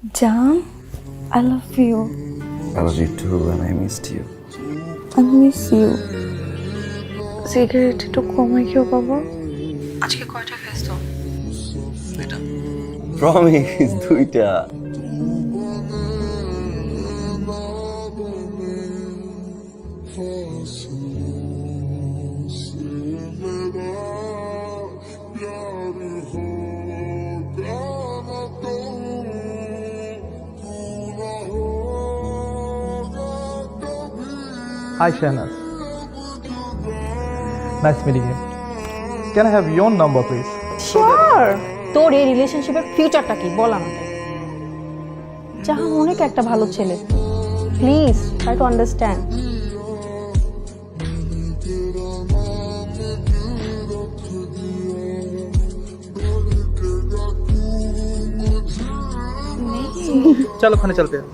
Jam, I love you. I love you too and I missed you. I miss you. Cigarette একটু কমাই খেও বাবা। আজকে কয়টা খাইছো? দুইটা। প্রমিস দুইটা। Hi Shahnaz. Nice meeting you. Can I have your number please? Sure. তোর এই রিলেশনশিপের ফিউচারটা কি বল আমাকে। জাহান অনেক একটা ভালো ছেলে, প্লিজ ট্রাই টু আন্ডারস্ট্যান্ড। चलो खाने चलते हैं।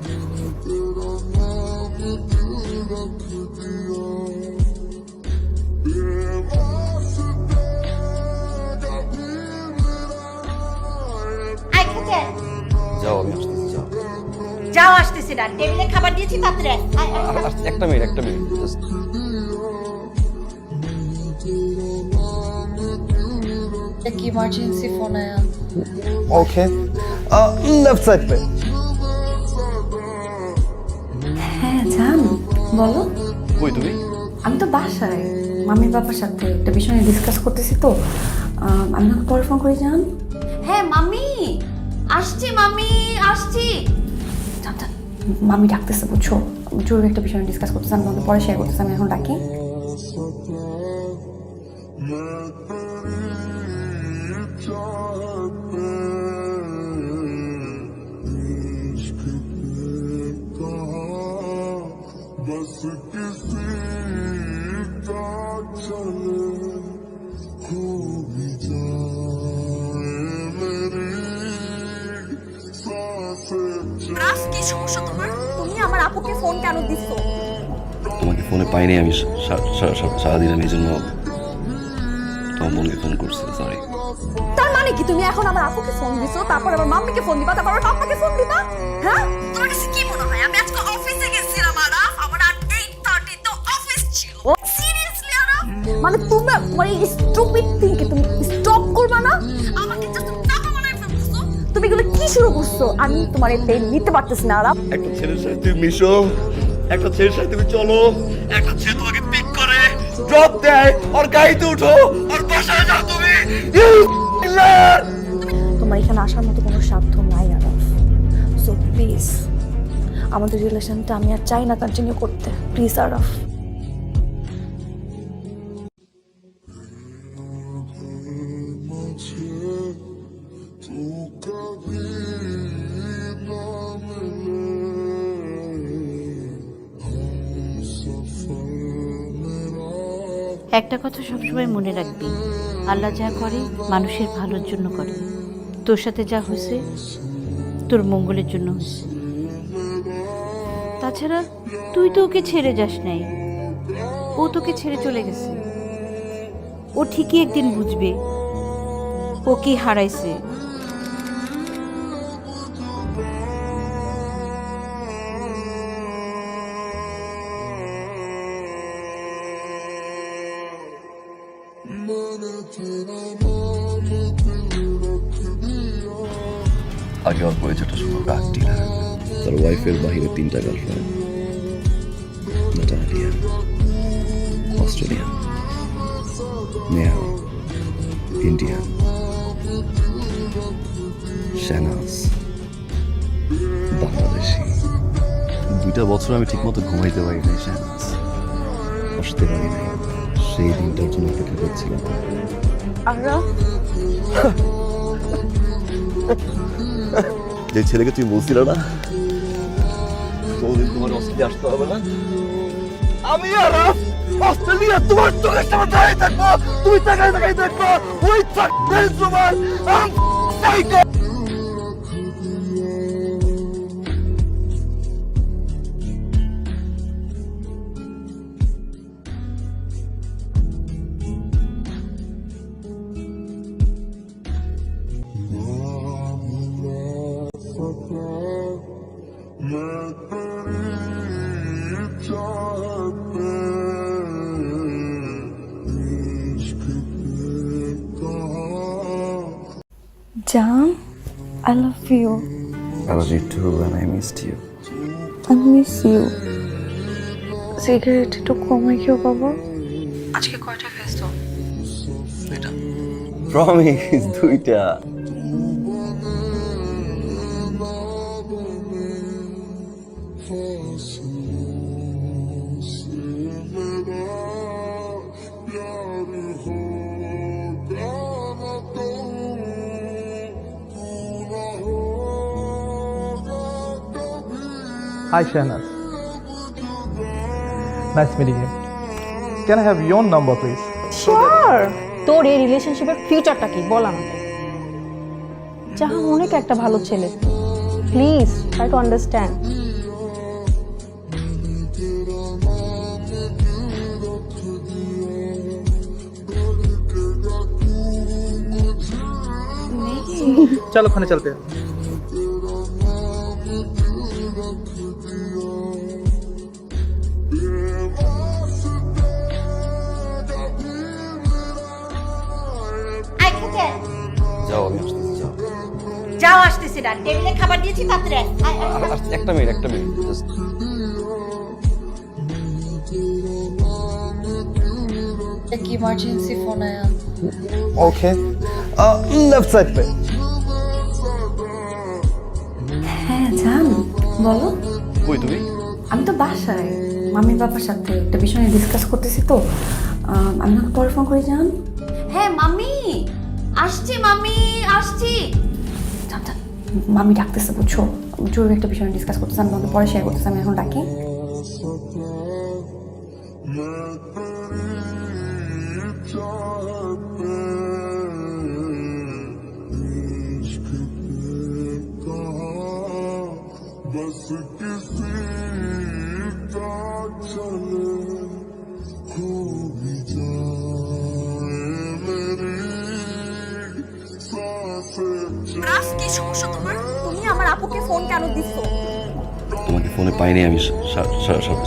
যাও আমি আসতেছি যাও। যাও আসতেছি না, টেবিলে খাবার দিয়েছি পাত্রে। একটা মিনিট জাস্ট কি ইমার্জেন্সি ফোন আয়া? ओके लेफ्ट साइड पे। হ্যাঁ জান, বলো। কই তুমি? আমি তো বাসায় মামির বাবার সাথে একটা বিষয় নিয়ে ডিসকাস করতেছি তো। আমি না পরে ফোন করি জান। হ্যাঁ মামি আসছি, মামি আসছি। জান জান, মামি ডাকতেছে বুঝছো, জরুরি একটা বিষয় নিয়ে ডিসকাস করতেছি। আমি তোমাকে পরে শেয়ার করতেছি, আমি এখন ডাকি। রাস, কি সমস্যা তোমার? তুমি আমার আপুকে ফোন কেন দিছো? তোমাকে ফোনে পাইনি আমি সারাদিন, আমি এই জন্য তোমার বোনকে ফোন করছি। সরি। তার মানে কি তুমি এখন আমার আপুকে ফোন দিছো, তারপর আমার মাম্মিকে ফোন দিবা, তারপর আমার পাপাকে ফোন দিবা? হ্যাঁ, তোমার কাছে কি মনে হয় আমি আজকে অফিসে গেছিলাম আরাফ, আমার 8:30 তো অফিস ছিল। সিরিয়াসলি আরাফ, মানে তুমি তোমার এই স্টুপিড থিংকে তুমি স্টপ করবা না? আমাকে জাস্ট টাকা বানায় ফেলছো। তুমি এগুলো কি শুরু করছো? আমি তোমার এই পেন নিতে পারতেছি না আরাফ। একটা ছেলের সাথে তুমি মিশো, একটা ছেলের সাথে তুমি চলো, একটা ছেলে তোমাকে পিক করে ড্রপ দেয়, আর গাড়িতে উঠো আর বাসায় যাও তুমি। তোমার এখানে আসার মতো কোনো সাধ্য নাই আরাফ। সো প্লিজ, আমাদের রিলেশনটা আমি আর চাই না কন্টিনিউ করতে। প্লিজ আরাফ। একটা কথা সবসময় মনে রাখবি, আল্লাহ যা করে মানুষের ভালোর জন্য করে। তোর সাথে যা হয়েছে তোর মঙ্গলের জন্য হয়েছে। তাছাড়া তুই তো ওকে ছেড়ে যাস নাই, ও তোকে ছেড়ে চলে গেছে। ও ঠিকই একদিন বুঝবে ও কি হারাইছে। আগে ওর পরিচয়টা শুনো, রাগ ডিলার। তার ওয়াইফের বাহিরে 3টা girlfriend. Natalia, Australian, Neha, Indian, Shahnaz, Bangladeshi. 2টা বছর আমি ঠিকমতো ঘুমাইতে পারি নাই শাহনাজ, বসতে পারি নাই। সেই দিনটার জন্য অপেক্ষা করছিলাম। আরাফ, যে ছেলেকে তুমি বলছিল না কোনদিন তোমার অস্ট্রেলিয়া আসতে হবে না, আমি আরাফ অস্ট্রেলিয়া তোমার চোখের সামনে দাঁড়িয়ে থাকবো, তুমি তাকাই থাকবো। ওই তোমার সাইকো। জান, I love you. I love you too and I missed you. I miss you. Cigarette একটু কমে খেও বাবা। আজকে কয়টা খাইছো? প্রমিস দুইটা। Hi, Shahnaz. Nice meeting you. Can I have your number, please? Sure. তোর এই রিলেশনশিপের ফিউচারটা কি বল আমাকে। জাহান অনেক একটা ভালো ছেলে, প্লিজ ট্রাই টু আন্ডারস্ট্যান্ড। चलो खाने चलते हैं। যাও আমি আসতেছি যাও। যাও আসতেছি না, টেবিলে খাবার দিয়েছি তাড়াতাড়ি আয়। একটা মিনিট জাস্ট কি ইমার্জেন্সি ফোন আয়া? ওকে লেফট সাইড পে। হ্যাঁ জান, বলো। কই তুমি? আমি তো বাসায় মামির বাবার সাথে একটা বিষয় নিয়ে ডিসকাস করতেছি তো। আমি তোমাকে পরে ফোন করি জান। হ্যাঁ মামি আসছি, মামি আসছি। জান জান, মামি ডাকতেছে বুঝছো, জরুরি একটা বিষয় নিয়ে ডিসকাস করতেছি। আমি তোমাকে পরে শেয়ার করতেছি, আমি এখন ডাকি। রাস, কি সমস্যা তোমার? তুমি আমার আপুকে ফোন কেন দিছো? তোমাকে ফোনে পাইনি আমি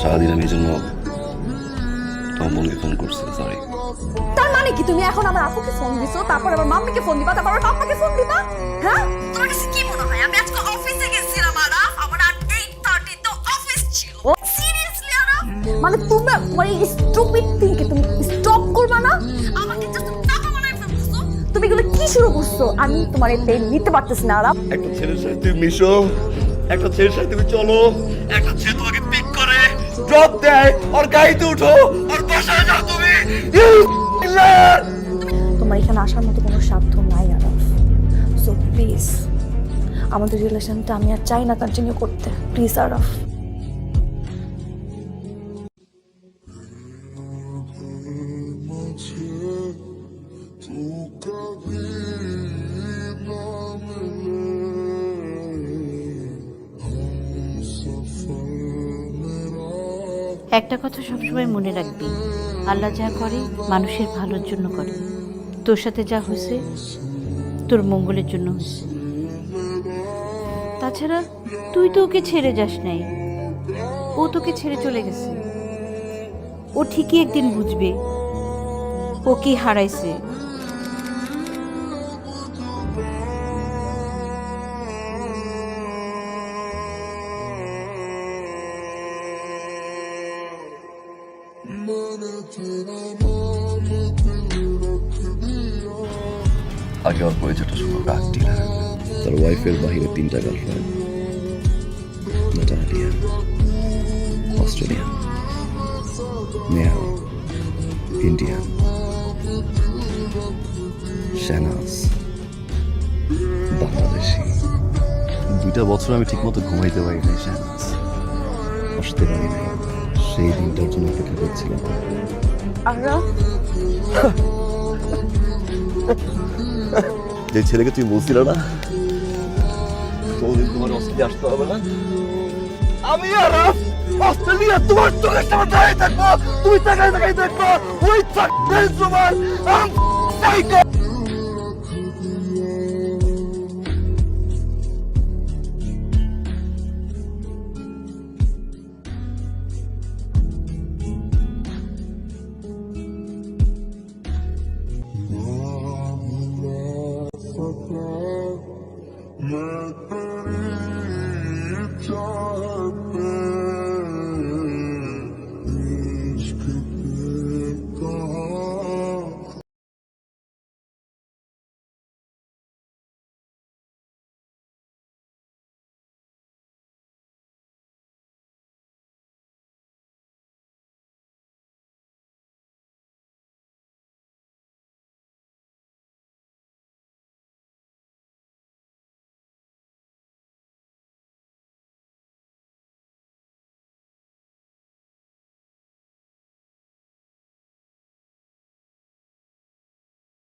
সারাদিন, আমি এই জন্য তোমার বোনকে ফোন করছি। সরি। তার মানে কি তুমি এখন আমার আপুকে ফোন দিছো, তারপর আমার মাম্মিকে ফোন দিবা, তারপর আমার পাপাকে ফোন দিবা? হ্যাঁ, তোমার কাছে কি মনে হয় আমি আজকে অফিসে গেছিলাম আরাফ, আমার আর 8:30 তো অফিস ছিল। সিরিয়াসলি আরাফ, মানে তুমি তোমার এই স্টুপিড থিংকে তুমি স্টপ করবা না? আমাকে জাস্ট টাকা বানায় ফেলছো। তুমি এগুলো কি শুরু করছো? আমি তোমার এই পেন নিতে পারতেছি না আরাফ। একটা ছেলের সাথে তুমি মিশো, একটা ছেলের সাথে তুমি চলো, একটা ছেলে তোমাকে পিক করে ড্রপ দেয়, ওর গাড়িতে উঠো, ওর বাসায় যাও তুমি। তোমার এখানে আসার মতো কোনো সাধ্য নাই আরাফ। সো প্লিজ, আমাদের রিলেশনটা আমি আর চাই না কন্টিনিউ করতে। প্লিজ আরাফ। একটা কথা সবসময় মনে রাখবি, আল্লাহ যা করে মানুষের ভালোর জন্য করে। তোর সাথে যা হয়েছে তোর মঙ্গলের জন্য হয়েছে। তাছাড়া তুই তো ওকে ছেড়ে যাস নাই, ও তোকে ছেড়ে চলে গেছে। ও ঠিকই একদিন বুঝবে ও কি হারাইছে। আগে ওর পরিচয়টা শুনো, রাগটিলা। তার ওয়াইফের বাহিরে 3টা girlfriend, Natalia, Australian, Neha, Indian, Shahnaz, Bangladeshi. 2টা বছর আমি ঠিকমতো ঘুমাইতে পারি নাই শাহনাজ, বসতে পারি নাই। সেই দিনটার জন্য অপেক্ষা করছিলাম। আরাফ, যে ছেলেকে তুমি বলছিল না কোনদিন তোমার অস্ট্রেলিয়া আসতে হবে না, আমি আরাফ অস্ট্রেলিয়া তোমার চোখের সামনে দাঁড়িয়ে থাকবো, তুমি তাকাই থাকবো। ওই তোমার मैं तेरी चाह